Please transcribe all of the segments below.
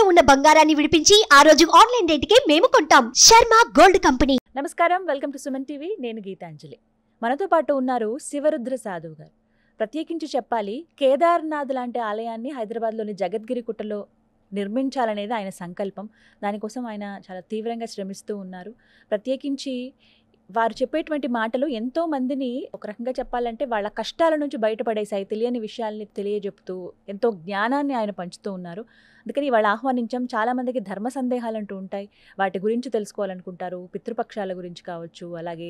తాకట్టులో ఉన్న బంగారాన్ని విడిపించి ఆ రోజు ఆన్లైన్ రేటుకే మేము కొంటాం. Sharma gold company. నమస్కారం, వెల్కమ్ టు సుమన్ టీవీ. నేను గీతాంజలి. మనతో పాటు ఉన్నారు శివరుద్ర సాధువు గారు. ప్రత్యేకించి చెప్పాలి, కేదార్నాథ్ లాంటి ఆలయాన్ని హైదరాబాద్లోని జగద్గిరి గుట్టలో నిర్మించాలనేది ఆయన సంకల్పం. దానికోసం ఆయన చాలా తీవ్రంగా శ్రమిస్తూ ఉన్నారు. ప్రత్యేకించి వారు చెప్పేటువంటి మాటలు ఎంతో మందిని ఒక రకంగా చెప్పాలంటే వాళ్ళ కష్టాల నుంచి బయటపడేసాయి. తెలియని విషయాల్ని తెలియజెప్తూ ఎంతో జ్ఞానాన్ని ఆయన పంచుతూ ఉన్నారు. అందుకని ఇవాళ ఆహ్వానించాం. చాలామందికి ధర్మ సందేహాలు అంటూ ఉంటాయి, వాటి గురించి తెలుసుకోవాలనుకుంటారు. పితృపక్షాల గురించి కావచ్చు, అలాగే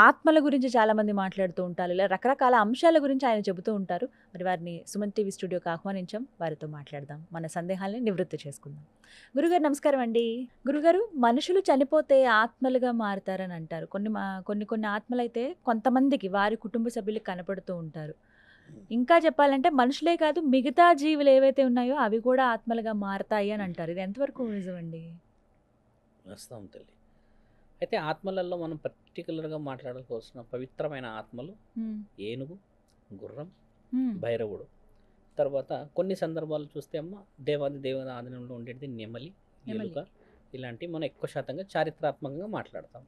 ఆత్మల గురించి చాలామంది మాట్లాడుతూ ఉంటారు. ఇలా రకరకాల అంశాల గురించి ఆయన చెబుతూ ఉంటారు. మరి వారిని సుమన్ టీవీ స్టూడియోకి ఆహ్వానించాం. వారితో మాట్లాడదాం, మన సందేహాలని నివృత్తి చేసుకుందాం. గురుగారు నమస్కారం అండి. గురుగారు, మనుషులు చనిపోతే ఆత్మలుగా మారుతారని అంటారు. కొన్ని ఆత్మలు అయితే కొంతమందికి వారి కుటుంబ సభ్యులకు కనపడుతూ ఉంటారు. ఇంకా చెప్పాలంటే మనుషులే కాదు, మిగతా జీవులు ఏవైతే ఉన్నాయో అవి కూడా ఆత్మలుగా మారతాయి అని అంటారు. ఇది ఎంతవరకు నిజమండి? వస్తాం తల్లి. అయితే ఆత్మలలో మనం పర్టికులర్గా మాట్లాడాల్సిన పవిత్రమైన ఆత్మలు ఏనుగు, గుర్రం, భైరవుడు. తర్వాత కొన్ని సందర్భాలు చూస్తే అమ్మ దేవాది దేవత ఆధీనంలో ఉండేది నెమలి, ఎలుక, ఇలాంటివి మనం ఎక్కువ శాతంగా చారిత్రాత్మకంగా మాట్లాడతాం.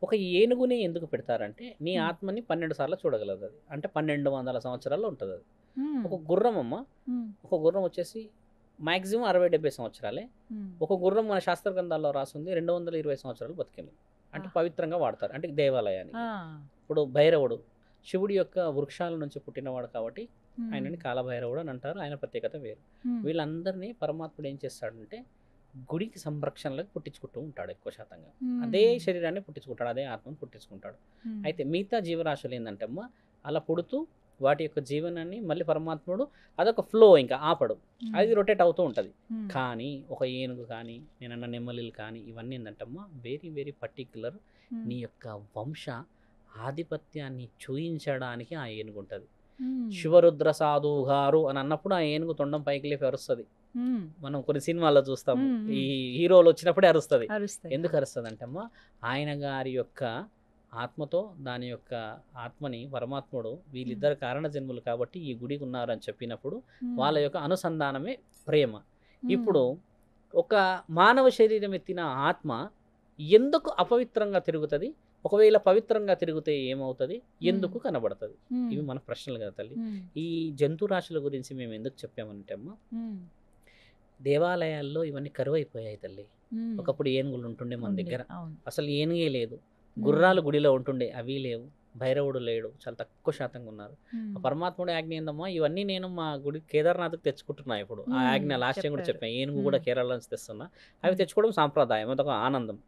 ఒక ఏనుగుని ఎందుకు పెడతారంటే నీ ఆత్మని 12 సార్లు చూడగలదు. అది అంటే 1200 సంవత్సరాల్లో ఉంటుంది అది. ఒక గుర్రం అమ్మ, ఒక గుర్రం వచ్చేసి మ్యాక్సిమం 60-70 సంవత్సరాలే. ఒక గుర్రం మన శాస్త్ర గ్రంథాల్లో రాసింది 220 సంవత్సరాలు బతికింది. అంటే పవిత్రంగా వాడతారు, అంటే దేవాలయానికి. ఇప్పుడు భైరవుడు శివుడి యొక్క వృక్షాల నుంచి పుట్టినవాడు కాబట్టి ఆయనని కాలభైరవుడు అని అంటారు. ఆయన ప్రత్యేకత వేరు. వీళ్ళందరినీ పరమాత్ముడు ఏం చేస్తాడంటే గుడికి సంరక్షణలకు పుట్టించుకుంటూ ఉంటాడు. ఎక్కువ శాతంగా అదే శరీరాన్ని పుట్టించుకుంటాడు, అదే ఆత్మను పుట్టించుకుంటాడు. అయితే మిగతా జీవరాశులు ఏంటంటే అమ్మ అలా పుడుతూ వాటి యొక్క జీవనాన్ని మళ్ళీ పరమాత్ముడు అదొక ఫ్లో ఇంకా ఆపడు, అది రొటేట్ అవుతూ ఉంటుంది. కానీ ఒక ఏనుగు కానీ నేనన్న నెమ్మలిలు కానీ ఇవన్నీ ఏంటంటమ్మా వెరీ వెరీ పర్టిక్యులర్. నీ యొక్క వంశ ఆధిపత్యాన్ని చూయించడానికి ఆ ఏనుగు ఉంటుంది. శివరుద్ర సాధువు గారు అని అన్నప్పుడు ఆ ఏనుగు తొండం పైకి లేపి అరుస్తుంది. మనం కొన్ని సినిమాల్లో చూస్తాము, ఈ హీరోలు వచ్చినప్పుడే అరుస్తుంది. ఎందుకు అరుస్తుంది అంటే అమ్మ ఆయన గారి యొక్క ఆత్మతో దాని యొక్క ఆత్మని పరమాత్ముడు వీళ్ళిద్దరు కారణ జన్ములు కాబట్టి ఈ గుడికి ఉన్నారని చెప్పినప్పుడు వాళ్ళ యొక్క అనుసంధానమే ప్రేమ. ఇప్పుడు ఒక మానవ శరీరం ఎత్తిన ఆత్మ ఎందుకు అపవిత్రంగా తిరుగుతుంది, ఒకవేళ పవిత్రంగా తిరిగితే ఏమవుతుంది, ఎందుకు కనబడుతుంది? ఇవి మన ప్రశ్నలు కదా తల్లి. ఈ జంతు రాశుల గురించి మేము ఎందుకు చెప్పామంటే అమ్మ దేవాలయాల్లో ఇవన్నీ కరువైపోయాయి తల్లి. ఒకప్పుడు ఏనుగులు ఉంటుండే మన దగ్గర, అసలు ఏనుగే లేదు. గుర్రాలు గుడిలో ఉంటుండే, అవి లేవు. భైరవుడు లేడు, చాలా తక్కువ శాతంగా ఉన్నారు. పరమాత్ముడు ఆజ్ఞ ఏందమ్మా, ఇవన్నీ నేను మా గుడి కేదార్నాథ్కి తెచ్చుకుంటున్నా. ఇప్పుడు ఆ ఆజ్ఞ లాస్ట్ టైం కూడా చెప్పాను, ఏనుగు కూడా కేరళ నుంచి తెస్తున్నా. అవి తెచ్చుకోవడం సాంప్రదాయం, అదొక ఆనందం.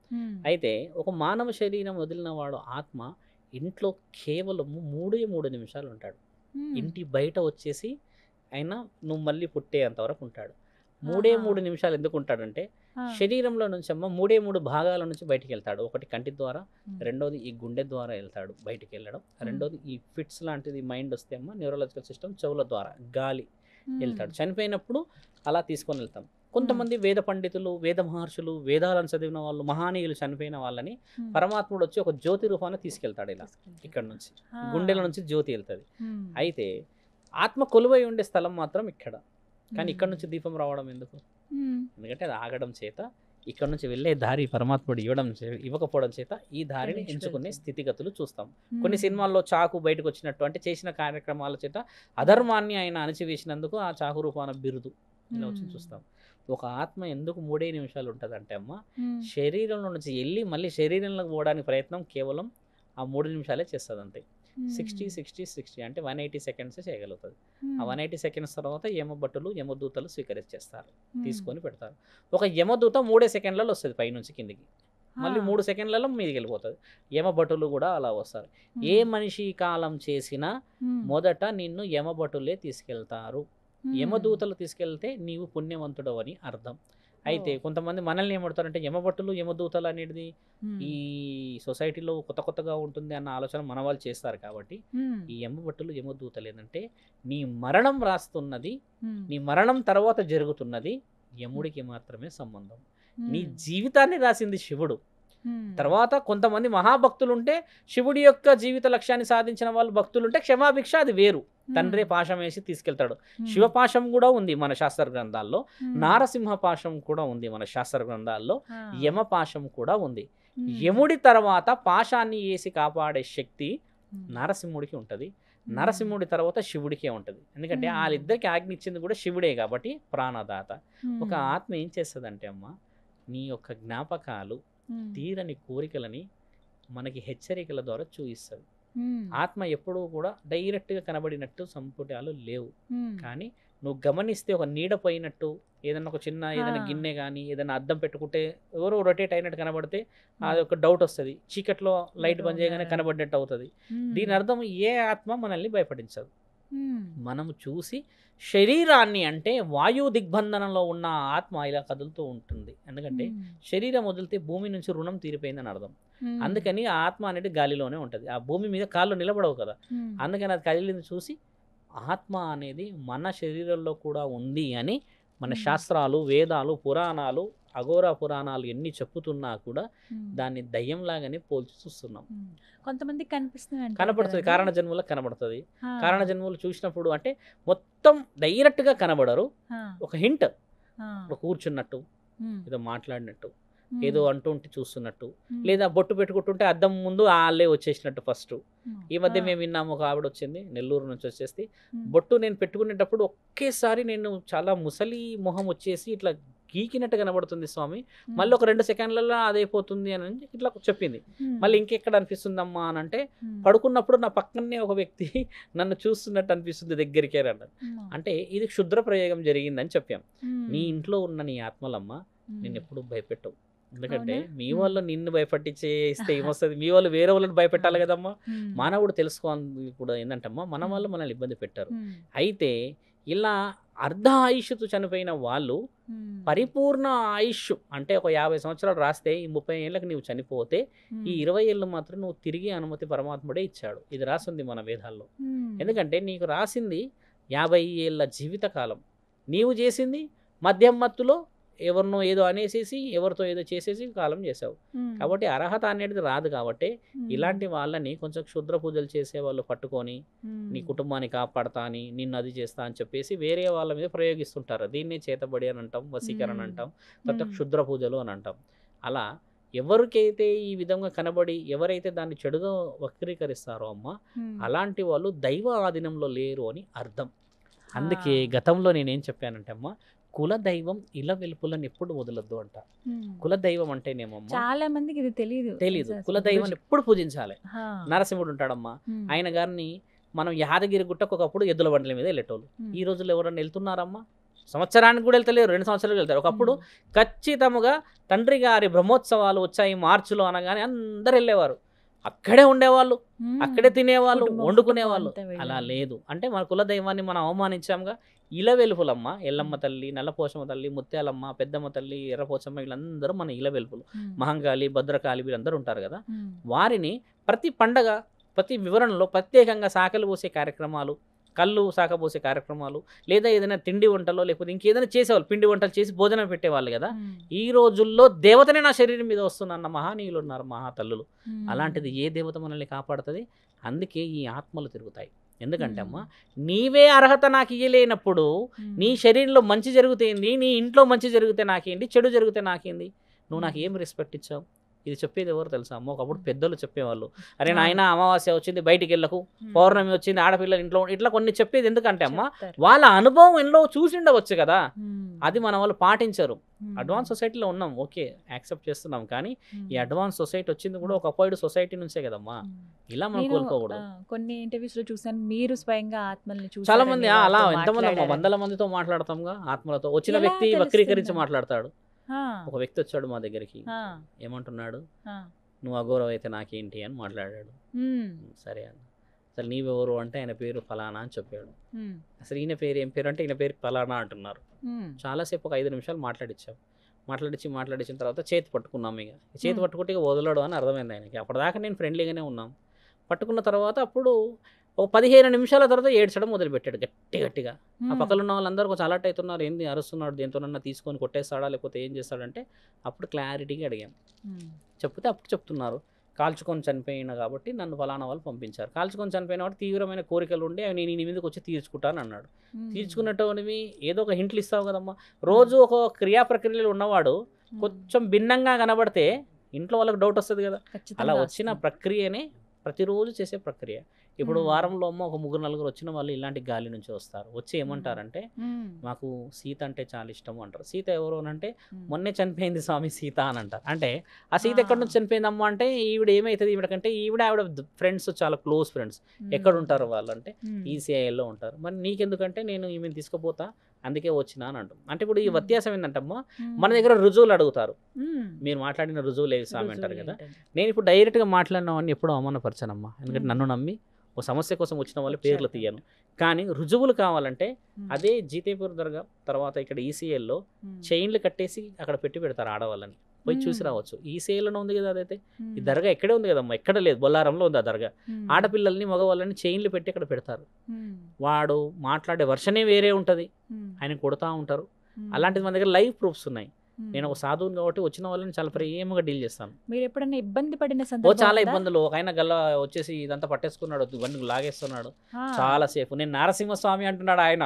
అయితే ఒక మానవ శరీరం వదిలిన వాడు ఆత్మ ఇంట్లో కేవలం 3 నిమిషాలు ఉంటాడు. ఇంటి బయట వచ్చేసి అయినా నువ్వు మళ్ళీ పుట్టేంతవరకు ఉంటాడు. 3 నిమిషాలు ఎందుకు ఉంటాడంటే శరీరంలో నుంచి అమ్మ 3 భాగాల నుంచి బయటికి వెళ్తాడు. ఒకటి కంటి ద్వారా, రెండోది ఈ గుండె ద్వారా వెళ్తాడు బయటికి వెళ్ళడం, రెండోది ఈ ఫిట్స్ లాంటిది మైండ్ వస్తే అమ్మ న్యూరలాజికల్ సిస్టమ్ చెవుల ద్వారా గాలి వెళ్తాడు. చనిపోయినప్పుడు అలా తీసుకొని వెళ్తాం. కొంతమంది వేద పండితులు, వేద మహర్షులు, వేదాలను చదివిన వాళ్ళు, మహానీయులు చనిపోయిన వాళ్ళని పరమాత్ముడు వచ్చి ఒక జ్యోతి రూపాన్ని తీసుకెళ్తాడు. ఇలా ఇక్కడ నుంచి గుండెల నుంచి జ్యోతి వెళ్తుంది. అయితే ఆత్మ కొలువై ఉండే స్థలం మాత్రం ఇక్కడ. కానీ ఇక్కడ నుంచి దీపం రావడం ఎందుకు? ఎందుకంటే అది ఆగడం చేత, ఇక్కడ నుంచి వెళ్ళే దారి పరమాత్ముడు ఇవ్వకపోవడం చేత ఈ దారిని ఎంచుకునే స్థితిగతులు చూస్తాం. కొన్ని సినిమాల్లో చాకు బయటకు వచ్చినట్టు, అంటే చేసిన కార్యక్రమాల చేత అధర్మాన్ని ఆయన అణచివేసినందుకు ఆ చాకు రూపాన బిరుదు ఇలా వచ్చి చూస్తాం. ఒక ఆత్మ ఎందుకు 3 నిమిషాలు ఉంటుంది అంటే అమ్మ శరీరంలో నుంచి వెళ్ళి మళ్ళీ శరీరంలోకి పోవడానికి ప్రయత్నం కేవలం ఆ 3 నిమిషాలే చేస్తుంది అంతే. 60 అంటే 180 సెకండ్స్ చేయగలుగుతుంది. ఆ 180 సెకండ్స్ తర్వాత యమభటులు, యమదూతలు స్వీకరించేస్తారు, తీసుకొని పెడతారు. ఒక యమదూత 3 సెకండ్లలో వస్తుంది పైనుంచి కిందికి, మళ్ళీ 3 సెకండ్లలో మీదికి వెళ్ళిపోతుంది. యమభటులు కూడా అలా వస్తారు. ఏ మనిషి కాలం చేసినా మొదట నిన్ను యమభటులే తీసుకెళ్తారు. యమదూతలు తీసుకెళ్తే నీవు పుణ్యవంతుడు అని అర్థం. అయితే కొంతమంది మనల్ని ఏమడతారంటే యమభటులు, యమదూతలు అనేది ఈ సొసైటీలో కొత్తగా ఉంటుంది అన్న ఆలోచన మన వాళ్ళు చేస్తారు. కాబట్టి ఈ యమభటులు, యమదూతలు ఏంటంటే నీ మరణం రాస్తున్నది, నీ మరణం తర్వాత జరుగుతున్నది యముడికి మాత్రమే సంబంధం. నీ జీవితాన్ని రాసింది శివుడు, తర్వాత కొంతమంది మహాభక్తులు ఉంటే శివుడి యొక్క జీవిత లక్ష్యాన్ని సాధించిన వాళ్ళు భక్తులు ఉంటే క్షమాభిక్ష అది వేరు, తండ్రి పాశం వేసి తీసుకెళ్తాడు. శివపాశం కూడా ఉంది మన శాస్త్ర గ్రంథాల్లో, నారసింహ పాశం కూడా ఉంది మన శాస్త్ర గ్రంథాల్లో, యమ పాశం కూడా ఉంది. యముడి తర్వాత పాశాన్ని వేసి కాపాడే శక్తి నరసింహుడికి ఉంటుంది, నరసింహుడి తర్వాత శివుడికే ఉంటుంది. ఎందుకంటే వాళ్ళిద్దరికి ఆజ్ఞ ఇచ్చింది కూడా శివుడే కాబట్టి ప్రాణదాత. ఒక ఆత్మ ఏం చేస్తుందంటే అమ్మ, నీ యొక్క జ్ఞాపకాలు తీరని కోరికలని మనకి హెచ్చరికల ద్వారా చూపిస్తుంది. ఆత్మ ఎప్పుడూ కూడా డైరెక్ట్గా కనబడినట్టు సంపుటాలు లేవు, కానీ నువ్వు గమనిస్తే ఒక నీడ పోయినట్టు, ఏదైనా ఒక చిన్న ఏదైనా గిన్నె కానీ ఏదైనా అద్దం పెట్టుకుంటే ఎవరో రొటేట్ అయినట్టు కనబడితే అది ఒక డౌట్ వస్తుంది, చీకట్లో లైట్ బంద్ చేయగానే కనబడినట్టు అవుతుంది. దీని అర్థం ఏ ఆత్మ మనల్ని భయపడించదు. మనము చూసి శరీరాన్ని అంటే వాయు దిగ్బంధనంలో ఉన్న ఆత్మ ఇలా కదులుతూ ఉంటుంది. ఎందుకంటే శరీరం వదిలితే భూమి నుంచి రుణం తీరిపోయిందని అర్థం. అందుకని ఆ ఆత్మ అనేది గాలిలోనే ఉంటుంది, ఆ భూమి మీద కాళ్ళు నిలబడవు కదా, అందుకని అది కదిలింది చూసి ఆత్మ అనేది మన శరీరంలో కూడా ఉంది అని మన శాస్త్రాలు, వేదాలు, పురాణాలు, అఘోర పురాణాలు ఎన్ని చెప్పుతున్నా కూడా దాన్ని దయ్యంలాగానే పోల్చి చూస్తున్నాం. కొంతమంది కనబడుతుంది, కారణ జన్మలో కనబడుతుంది. కారణ జన్మలు చూసినప్పుడు అంటే మొత్తం డైరెక్ట్గా కనబడరు, ఒక హింట్, కూర్చున్నట్టు, ఏదో మాట్లాడినట్టు, ఏదో అంటుంటే చూస్తున్నట్టు, లేదా బొట్టు పెట్టుకుంటుంటే అద్దం ముందు వాళ్ళే వచ్చేసినట్టు. ఫస్ట్ ఈ మధ్య మేము విన్నాము, ఒక ఆవిడ వచ్చింది నెల్లూరు నుంచి వచ్చేసి, బొట్టు నేను పెట్టుకునేటప్పుడు ఒకేసారి నేను చాలా ముసలి మొహం వచ్చేసి ఇట్లా గీకినట్టు కనబడుతుంది స్వామి, మళ్ళీ ఒక 2 సెకండ్లలో అదైపోతుంది అని ఇట్లా చెప్పింది. మళ్ళీ ఇంకెక్కడ అనిపిస్తుందమ్మా అని అంటే, పడుకున్నప్పుడు నా పక్కనే ఒక వ్యక్తి నన్ను చూస్తున్నట్టు అనిపిస్తుంది దగ్గరికి అన్నాడు. అంటే ఇది క్షుద్ర ప్రయోగం జరిగిందని చెప్పాం. నీ ఇంట్లో ఉన్న నీ ఆత్మలమ్మ నిన్ను ఎప్పుడు భయపెట్టవు. ఎందుకంటే మీ వాళ్ళు నిన్ను భయపట్టించేస్తే ఏమొస్తుంది, మీ వాళ్ళు వేరే వాళ్ళని భయపెట్టాలి కదమ్మా. మానవుడు తెలుసుకోవాలి కూడా ఏంటంటమ్మా, మన వాళ్ళు మనల్ని ఇబ్బంది పెట్టారు. అయితే ఇలా అర్ధ ఆయుష్తో చనిపోయిన వాళ్ళు పరిపూర్ణ ఆయుష్ అంటే ఒక 50 సంవత్సరాలు రాస్తే ఈ 30 ఏళ్ళకి నీవు చనిపోతే ఈ 20 ఏళ్ళు మాత్రం నువ్వు తిరిగి అనుమతి పరమాత్ముడే ఇచ్చాడు. ఇది రాసింది మన వేదాల్లో. ఎందుకంటే నీకు రాసింది 50 ఏళ్ళ జీవితకాలం, నీవు చేసింది మద్యం మత్తులో ఎవరినో ఏదో అనేసేసి ఎవరితో ఏదో చేసేసి కాలం చేసావు. కాబట్టి అర్హత అనేది రాదు. కాబట్టి ఇలాంటి వాళ్ళని కొంచెం క్షుద్ర పూజలు చేసే వాళ్ళు పట్టుకొని నీ కుటుంబాన్ని కాపాడతా అని, నిన్ను అది చేస్తా అని చెప్పేసి వేరే వాళ్ళ మీద ప్రయోగిస్తుంటారు. దీన్నే చేతబడి అని అంటాం, వశీకరణ అంటాం, తర్వాత క్షుద్ర పూజలు అని అంటాం. అలా ఎవరికైతే ఈ విధంగా కనబడి ఎవరైతే దాన్ని చెడుగా వక్రీకరిస్తారో అమ్మ, అలాంటి వాళ్ళు దైవ ఆధీనంలో లేరు అని అర్థం. అందుకే గతంలో నేనేం చెప్పానంటే అమ్మ, కుల దైవం ఇల వెలుపులను ఎప్పుడు వదలొద్దు అంట. కుల దైవం అంటేనేమో చాలా మందికి ఇది తెలియదు. కుల దైవాన్ని ఎప్పుడు పూజించాలి. నరసింహుడు ఉంటాడమ్మా, ఆయన గారిని మనం యాదగిరి గుట్టకు ఒకప్పుడు ఎద్దుల బండ్ల మీద వెళ్ళేటోళ్ళు. ఈ రోజుల్లో ఎవరన్నా వెళ్తున్నారమ్మా? సంవత్సరానికి కూడా వెళ్తలేరు, 2 సంవత్సరాలు వెళ్తారు. ఒకప్పుడు ఖచ్చితంగా తండ్రి గారి బ్రహ్మోత్సవాలు వచ్చాయి మార్చిలో అనగానే అందరు వెళ్ళేవారు, అక్కడే ఉండేవాళ్ళు, అక్కడే తినేవాళ్ళు, వండుకునేవాళ్ళు. అలా లేదు అంటే మన కులదైవాన్ని మనం అవమానించాముగా. ఇల వెలుపులమ్మ, ఎల్లమ్మ తల్లి, నల్లపోచమ్మ తల్లి, ముత్యాలమ్మ, పెద్దమ్మ తల్లి, ఎర్రపోచమ్మ, వీళ్ళందరూ మన ఇల వెలుపులు. మహంకాళి, భద్రకాళి వీళ్ళందరూ ఉంటారు కదా. వారిని ప్రతి పండగ, ప్రతి వివరణలో ప్రత్యేకంగా సాకలు పోసే కార్యక్రమాలు, కళ్ళు సాకపోసే కార్యక్రమాలు, లేదా ఏదైనా తిండి వంటలో లేకపోతే ఇంకేదైనా చేసేవాళ్ళు, పిండి వంటలు చేసి భోజనం పెట్టేవాళ్ళు కదా. ఈ రోజుల్లో దేవతనే నా శరీరం మీద వస్తున్న మహానీయులు ఉన్నారు, మహాతల్లులు. అలాంటిది ఏ దేవత మనల్ని కాపాడుతుంది? అందుకే ఈ ఆత్మలు తిరుగుతాయి. ఎందుకంటే అమ్మ, నీవే అర్హత నాకు ఇయ్యలేనప్పుడు నీ శరీరంలో మంచి జరుగుతేంది, నీ ఇంట్లో మంచి జరిగితే నాకేంటి, చెడు జరిగితే నాకేంది? నువ్వు నాకు ఏం రెస్పెక్ట్ ఇచ్చావు? ఇది చెప్పేది ఎవరు తెలుసా అమ్మ? ఒకప్పుడు పెద్దలు చెప్పేవాళ్ళు, అరే నాయన అమావాస్య వచ్చింది బయటికి వెళ్ళకు, పౌర్ణమి వచ్చింది ఆడపిల్లలు ఇంట్లో, ఇట్లా కొన్ని చెప్పేది. ఎందుకంటే అమ్మ, వాళ్ళ అనుభవం ఎన్నో చూసిండవచ్చు కదా, అది మన వాళ్ళు పాటించరు. అడ్వాన్స్ సొసైటీలో ఉన్నాం, ఓకే యాక్సెప్ట్ చేస్తున్నాం, కానీ ఈ అడ్వాన్స్ సొసైటీ వచ్చింది కూడా ఒక అపాయిడ్ సొసైటీ నుంచే కదమ్మా. ఇలా మనం కోలుకోకూడదు. కొన్ని ఇంటర్వ్యూస్ లో చూసాను, మీరు స్వయంగా ఆత్మల్ని చూసారు. చాలా మంది అలా ఎంతమంది అమ్మా, 100ల మందితో మాట్లాడతాంగా. ఆత్మలతో వచ్చిన వ్యక్తి వక్రీకరించి మాట్లాడతాడు. ఒక వ్యక్తి వచ్చాడు మా దగ్గరికి, ఏమంటున్నాడు, నువ్వు అఘోరం అయితే నాకేంటి అని మాట్లాడాడు. సరే అన్న, అసలు నీవెవరు అంటే ఆయన పేరు ఫలానా అని చెప్పాడు. అసలు ఈయన పేరు ఏం పేరు అంటే ఈయన పేరు ఫలానా అంటున్నారు. చాలాసేపు ఒక 5 నిమిషాలు మాట్లాడించాం. మాట్లాడించిన తర్వాత చేతి పట్టుకున్నాం. ఇక చేతి పట్టుకుంటే ఇక వదలడు అని అర్థమైంది ఆయనకి. అప్పటిదాకా నేను ఫ్రెండ్లీగానే ఉన్నాం. పట్టుకున్న తర్వాత అప్పుడు ఒక 15 నిమిషాల తర్వాత ఏడ్చడం మొదలుపెట్టాడు గట్టిగా. ఆ పక్కన ఉన్న వాళ్ళందరూ కొంచెం అలర్ట్ అవుతున్నారు, ఏంది అరుస్తున్నాడు, దేంతోనన్నా తీసుకొని కొట్టేస్తాడా లేకపోతే ఏం చేస్తాడంటే అప్పుడు క్లారిటీగా అడిగాను. చెప్తే అప్పుడు చెప్తున్నారు, కాల్చుకొని చనిపోయిన కాబట్టి నన్ను ఫలానా వాళ్ళు పంపించారు. కాల్చుకొని చనిపోయిన వాడు తీవ్రమైన కోరికలు ఉండి అవి నేను నీ మీదకి వచ్చి తీర్చుకుంటాను అన్నాడు. తీర్చుకున్నట్టువి ఏదో ఒక హింట్లు ఇస్తావు కదమ్మా. రోజు ఒక క్రియా ప్రక్రియలు ఉన్నవాడు కొంచెం భిన్నంగా కనబడితే ఇంట్లో వాళ్ళకి డౌట్ వస్తుంది కదా. అలా వచ్చిన ప్రక్రియనే ప్రతిరోజు చేసే ప్రక్రియ. ఇప్పుడు వారంలో అమ్మ ఒక 3-4 వచ్చిన వాళ్ళు ఇలాంటి గాలి నుంచి వస్తారు. వచ్చి ఏమంటారంటే మాకు సీత అంటే చాలా ఇష్టము అంటారు. సీత ఎవరు అంటే మొన్నే చనిపోయింది స్వామి సీత అని అంటారు. అంటే ఆ సీత ఎక్కడి నుంచి చనిపోయిందమ్మా అంటే ఈవిడ ఏమవుతుంది, ఈవిడకంటే ఆవిడ ఫ్రెండ్స్ చాలా క్లోజ్ ఫ్రెండ్స్. ఎక్కడ ఉంటారు వాళ్ళు అంటే ఈసీఐఎల్లో ఉంటారు. మరి నీకెందుకంటే నేను ఈమెను తీసుకుపోతా అందుకే వచ్చినా అని అంటాం. అంటే ఇప్పుడు ఈ వ్యత్యాసం ఏంటంటమ్మా, మన దగ్గర రుజువులు అడుగుతారు, మీరు మాట్లాడిన రుజువులు ఏవి స్వామి అంటారు కదా. నేను ఇప్పుడు డైరెక్ట్గా మాట్లాడినవన్నీ ఎప్పుడూ అవమానపరచానమ్మా. ఎందుకంటే నన్ను నమ్మి ఒక సమస్య కోసం వచ్చిన వాళ్ళు పేర్లు తీయను. కానీ రుజువులు కావాలంటే అదే జీతేపూర్ దర్గా తర్వాత ఇక్కడ ఈసీఎల్లో చైన్లు కట్టేసి అక్కడ పెడతారు ఆడవాళ్ళని. పోయి చూసి రావచ్చు. ఈసీఎల్లోనే ఉంది కదా అదైతే. ఈ దర్గా ఎక్కడే ఉంది కదమ్మా, ఎక్కడ లేదు, బొల్లారంలో ఉంది ఆ దర్గా. ఆడపిల్లల్ని మగవాళ్ళని చైన్లు పెట్టి అక్కడ పెడతారు. వాడు మాట్లాడే వర్షనే వేరే ఉంటుంది, ఆయన కొడతా ఉంటారు. అలాంటిది మన దగ్గర లైవ్ ప్రూఫ్స్ ఉన్నాయి. నేను ఒక సాధువుని కాబట్టి వచ్చిన వాళ్ళని చాలా ప్రేమగా డీల్ చేస్తాను. మీరు ఎప్పుడైనా ఇబ్బంది పడిన సందర్భం? చాలా ఇబ్బందులు. ఒక ఆయన గల్ల వచ్చేసి ఇదంతా పట్టేసుకున్నాడు, ఇవన్నీ లాగేస్తున్నాడు చాలా సేపు. నేను నరసింహస్వామి అంటున్నాడు ఆయన.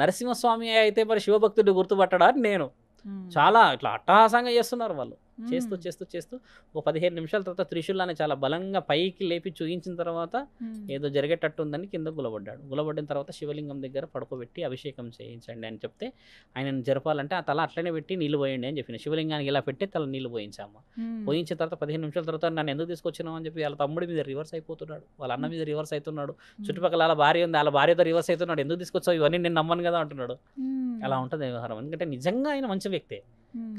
నరసింహస్వామి అయితే మరి శివభక్తుడు గుర్తుపట్టడా నేను. చాలా ఇట్లా అట్టహాసంగా చేస్తున్నారు వాళ్ళు. చేస్తూ ఒక 15 నిమిషాల తర్వాత త్రిశూలాన్ని చాలా బలంగా పైకి లేపి చూయించిన తర్వాత ఏదో జరిగేటట్టు ఉందని కింద గులబడ్డిన తర్వాత శివలింగం దగ్గర పడుకోబెట్టి అభిషేకం చేయించండి అని చెప్తే ఆయనను జరపాలంటే ఆ తల అట్లనే పెట్టి నీళ్ళు పోయండి అని చెప్పిన. శివలింగానికి ఇలా పెట్టి తల నీళ్ళు పోయించాము. పోయించిన తర్వాత 15 నిమిషాల తర్వాత నన్ను ఎందుకు తీసుకొచ్చినావు అని చెప్పి వాళ్ళ తమ్ముడి మీద రివర్స్ అయిపోతున్నాడు, వాళ్ళ అన్న మీద రివర్స్ అవుతున్నాడు. చుట్టుపక్కల వాళ్ళ భార్య ఉంది, వాళ్ళ భార్యతో రివర్స్ అవుతున్నాడు. ఎందుకు తీసుకొచ్చావు ఇవన్నీ, నేను నమ్మను కదా అంటున్నాడు. అలా ఉంటుంది వ్యవహారం. ఎందుకంటే నిజంగా ఆయన మంచి వ్యక్తే,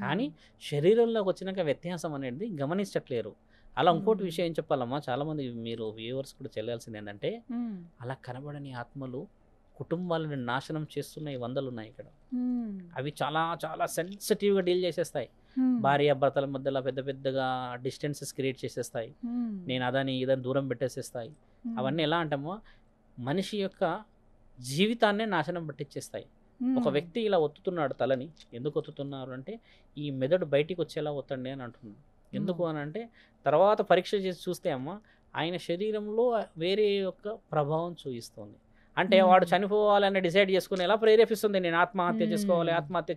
కానీ శరీరంలోకి వచ్చినాక వ్యత్యాసం అనేది గమనించట్లేరు. అలా ఇంకోటి విషయం ఏం చెప్పాలమ్మా, చాలామంది మీరు వ్యూవర్స్ కూడా తెలియాల్సింది ఏంటంటే అలా కనబడని ఆత్మలు కుటుంబాలను నాశనం చేస్తున్నాయి, 100 ఉన్నాయి ఇక్కడ. అవి చాలా చాలా సెన్సిటివ్గా డీల్ చేసేస్తాయి. భార్య భర్తల మధ్యలో పెద్దగా డిస్టెన్సెస్ క్రియేట్ చేసేస్తాయి. నేను అదని ఇదని దూరం పెట్టేసేస్తాయి. అవన్నీ ఎలా అంటామో మనిషి యొక్క జీవితాన్నే నాశనం పట్టించేస్తాయి. ఒక వ్యక్తి ఇలా ఒత్తుతున్నాడు తలని, ఎందుకు ఒత్తుతున్నారు అంటే ఈ మెదడు బయటికి వచ్చేలా ఒత్తండి అని అంటున్నాడు. ఎందుకు అని అంటే తర్వాత పరీక్ష చేసి చూస్తే అమ్మ ఆయన శరీరంలో వేరే యొక్క ప్రభావం చూపిస్తుంది. అంటే వాడు చనిపోవాలని డిసైడ్ చేసుకునేలా ప్రేరేపిస్తుంది, నేను ఆత్మహత్య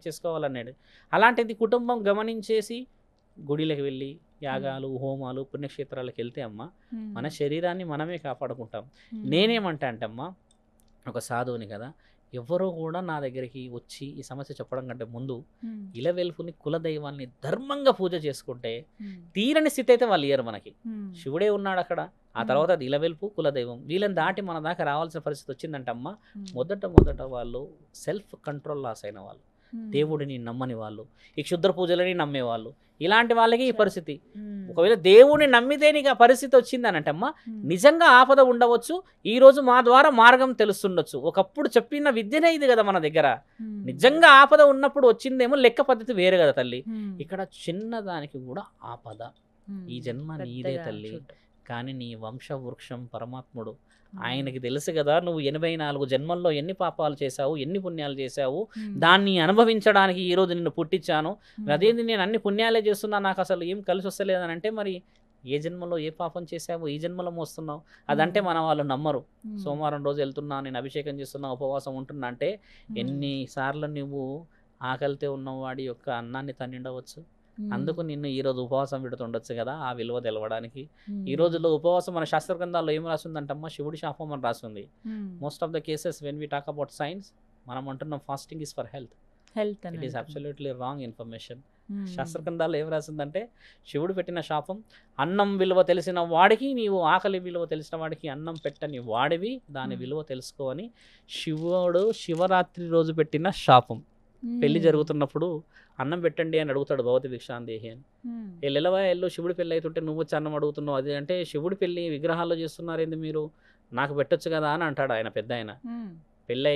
చేసుకోవాలనేది. అలాంటిది కుటుంబం గమనించేసి గుడిలకు వెళ్ళి యాగాలు హోమాలు పుణ్యక్షేత్రాలకు వెళ్తే అమ్మ మన శరీరాన్ని మనమే కాపాడుకుంటాం. నేనేమంటా అంటే అమ్మ ఒక సాధువుని కదా, ఎవరో కూడా నా దగ్గరికి వచ్చి ఈ సమస్య చెప్పడం కంటే ముందు ఇలవెల్పుని కులదైవాన్ని ధర్మంగా పూజ చేసుకుంటే తీరని స్థితి అయితే వాళ్ళు ఇయ్యరు మనకి. శివుడే ఉన్నాడు అక్కడ, ఆ తర్వాత అది ఇలవెల్పు కులదైవం, వీళ్ళని దాటి మన దాకా రావాల్సిన పరిస్థితి వచ్చిందంటే అమ్మ మొదట వాళ్ళు సెల్ఫ్ కంట్రోల్ లాస్ అయిన వాళ్ళు, దేవుడిని నమ్మని వాళ్ళు, ఈ క్షుద్ర పూజలని నమ్మేవాళ్ళు, ఇలాంటి వాళ్ళకి ఈ పరిస్థితి. ఒకవేళ దేవుడిని నమ్మితే నీకు ఆ పరిస్థితి వచ్చిందని అంటే అమ్మ నిజంగా ఆపద ఉండవచ్చు. ఈ రోజు మా ద్వారా మార్గం తెలుస్తుండొచ్చు. ఒకప్పుడు చెప్పిన విద్యనే ఇది కదా మన దగ్గర. నిజంగా ఆపద ఉన్నప్పుడు వచ్చిందేమో లెక్క పద్ధతి వేరే కదా తల్లి. ఇక్కడ చిన్నదానికి కూడా ఆపద. ఈ జన్మ నీదే తల్లి, కానీ నీ వంశ వృక్షం పరమాత్ముడు. ఆయనకి తెలుసు కదా నువ్వు 84 జన్మల్లో ఎన్ని పాపాలు చేశావు, ఎన్ని పుణ్యాలు చేశావు, దాన్ని అనుభవించడానికి ఈరోజు నిన్ను పుట్టించాను. అదేంది నేను అన్ని పుణ్యాలే చేస్తున్నా, నాకు అసలు ఏం కలిసి వస్తలేదని అంటే మరి ఏ జన్మలో ఏ పాపం చేసావో ఈ జన్మలో మోస్తున్నావు. అదంటే మన వాళ్ళు నమ్మరు. సోమవారం రోజు వెళ్తున్నా, నేను అభిషేకం చేస్తున్నా, ఉపవాసం ఉంటున్నా అంటే ఎన్నిసార్లు నువ్వు ఆకలితో ఉన్నవాడి యొక్క అన్నాన్ని తన్నిండవచ్చు. అందుకు నిన్ను ఈరోజు ఉపవాసం పెడుతుండొచ్చు కదా ఆ విలువ తెలవడానికి. ఈ రోజుల్లో ఉపవాసం మన శాస్త్ర గ్రంథాల్లో ఏం రాస్తుందంటమ్మా, శివుడి శాపం అని రాస్తుంది. Most of the cases when we talk about science మనం అంటున్నాం fasting is for health. It is absolutely wrong information. శాస్త్ర గ్రంథాల్లో ఏం రాసిందంటే శివుడు పెట్టిన శాపం, అన్నం విలువ తెలిసిన వాడికి నీవు ఆకలి విలువ తెలిసిన వాడికి అన్నం పెట్టని వాడివి, దాని విలువ తెలుసుకో అని శివుడు శివరాత్రి రోజు పెట్టిన శాపం. పెళ్లి జరుగుతున్నప్పుడు అన్నం పెట్టండి అని అడుగుతాడు భగవతి భిక్షాందేహి అని. ఎల్లు శివుడి పెళ్ళి అవుతుంటే నువ్వు వచ్చి అన్నం అడుగుతున్నావు, అది అంటే శివుడి పెళ్ళి విగ్రహాల్లో చేస్తున్నారేంది మీరు, నాకు పెట్టొచ్చు కదా అని అంటాడు ఆయన పెద్ద ఆయన. పెళ్ళి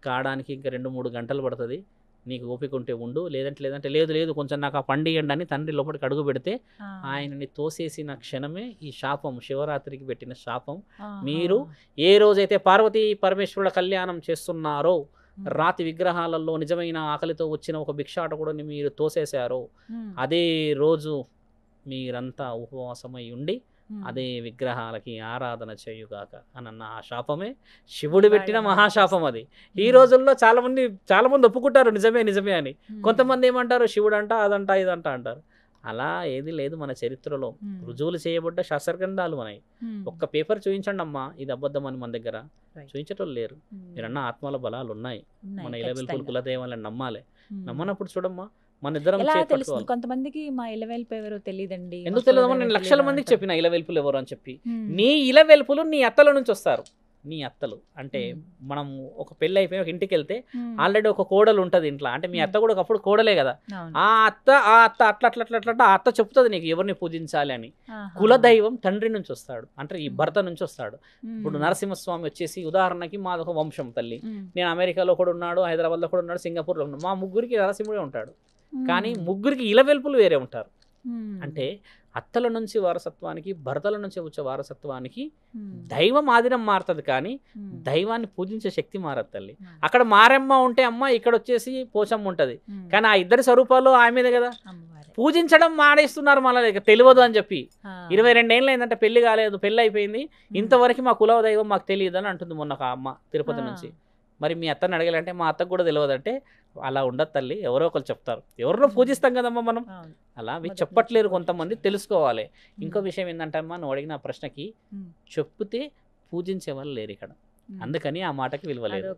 కావడానికి ఇంకా 2-3 గంటలు పడుతుంది, నీకు ఓపిక ఉంటే ఉండు, లేదంటే లేదు కొంచెం నాకు ఆ పండియండి అని తండ్రి లోపలికి అడుగు పెడితే ఆయనని తోసేసిన క్షణమే ఈ శాపం, శివరాత్రికి పెట్టిన శాపం. మీరు ఏ రోజైతే పార్వతీ పరమేశ్వరుల కళ్యాణం చేస్తున్నారో, రాతి విగ్రహాలలో నిజమైన ఆకలితో వచ్చిన ఒక భిక్షాటకుడిని మీరు తోసేశారో, అదే రోజు మీరంతా ఉపవాసమై ఉండి అదే విగ్రహాలకి ఆరాధన చేయుగాక అన్న ఆ శాపమే శివుడు పెట్టిన మహాశాపం. అది ఈ రోజుల్లో చాలా మంది ఒప్పుకుంటారు నిజమే అని. కొంతమంది ఏమంటారు, శివుడు అంట అదంట ఇదంట అంటారు. అలా ఏది లేదు మన చరిత్రలో. రుజువులు చేయబడ్డ శాస్త్రగ్రంథాలు మనవి. ఒక్క పేపర్ చూపించండి అమ్మా ఇది అబద్ధం అని మన దగ్గర చూపించటోళ్ళు లేరు. మీరన్న ఆత్మల బలాలు ఉన్నాయి. మన ఇలవెల్పులు కులదేవాలని నమ్మాలి. నమ్మనప్పుడు చూడమ్మా మన ఇద్దరం తెలుస్తుంది. కొంతమందికి మా ఇలవెల్పు ఎవరో తెలియదండి. ఎందుకు తెలియదమ్మా, నేను లక్షల మందికి చెప్పిన ఇలవెల్పులు ఎవరు అని చెప్పి. నీ ఇలవెల్పులు నీ అత్తల నుంచి వస్తారు. నీ అత్తలు అంటే మనం ఒక పెళ్ళి అయిపోయి ఒక ఇంటికి వెళ్తే ఆల్రెడీ ఒక కోడలు ఉంటుంది ఇంట్లో. అంటే మీ అత్త కూడా ఒకప్పుడు కోడలే కదా. ఆ అత్త అట్లా ఆ అత్త చెప్తుంది నీకు ఎవరిని పూజించాలి అని. కులదైవం తండ్రి నుంచి వస్తాడు, అంటే ఈ భర్త నుంచి వస్తాడు. ఇప్పుడు నరసింహస్వామి వచ్చేసి ఉదాహరణకి మాదొక వంశం తల్లి. నేను అమెరికాలో కూడా ఉన్నాడు, హైదరాబాద్లో కూడా ఉన్నాడు, సింగపూర్లో ఉన్నాడు. మా ముగ్గురికి నరసింహుడే ఉంటాడు, కానీ ముగ్గురికి ఇలవెల్పులు వేరే ఉంటారు. అంటే అత్తల నుంచి వారసత్వానికి, భర్తల నుంచి వచ్చే వారసత్వానికి దైవం ఆధీనం మారుతుంది, కానీ దైవాన్ని పూజించే శక్తి మారదు తల్లి. అక్కడ మారమ్మ ఉంటే అమ్మ, ఇక్కడ వచ్చేసి పోచమ్మ ఉంటుంది. కానీ ఆ ఇద్దరి స్వరూపాలు ఆమెదే కదా. పూజించడం మానేస్తున్నారు, మళ్ళీ తెలియదు అని చెప్పి. 22 ఏళ్ళు అయిందంటే పెళ్లి కాలేదు, పెళ్లి అయిపోయింది, ఇంతవరకు మా కుల దైవం మాకు తెలియదు అని అంటుంది మొన్న ఒక అమ్మ తిరుపతి నుంచి. మరి మీ అత్తని అడగాలంటే మా అత్తకు కూడా తెలియదంటే అలా ఉండదు తల్లి. ఎవరో ఒకరు చెప్తారు, ఎవరినో పూజిస్తాం కదమ్మా మనం. అలా మీరు చెప్పట్లేరు, కొంతమంది తెలుసుకోవాలి. ఇంకో విషయం ఏంటంటే అమ్మా, నువ్వు అడిగిన ప్రశ్నకి చెప్తే పూజించే వాళ్ళు లేరు ఇక్కడ, అందుకని ఆ మాటకి విలువలేదు.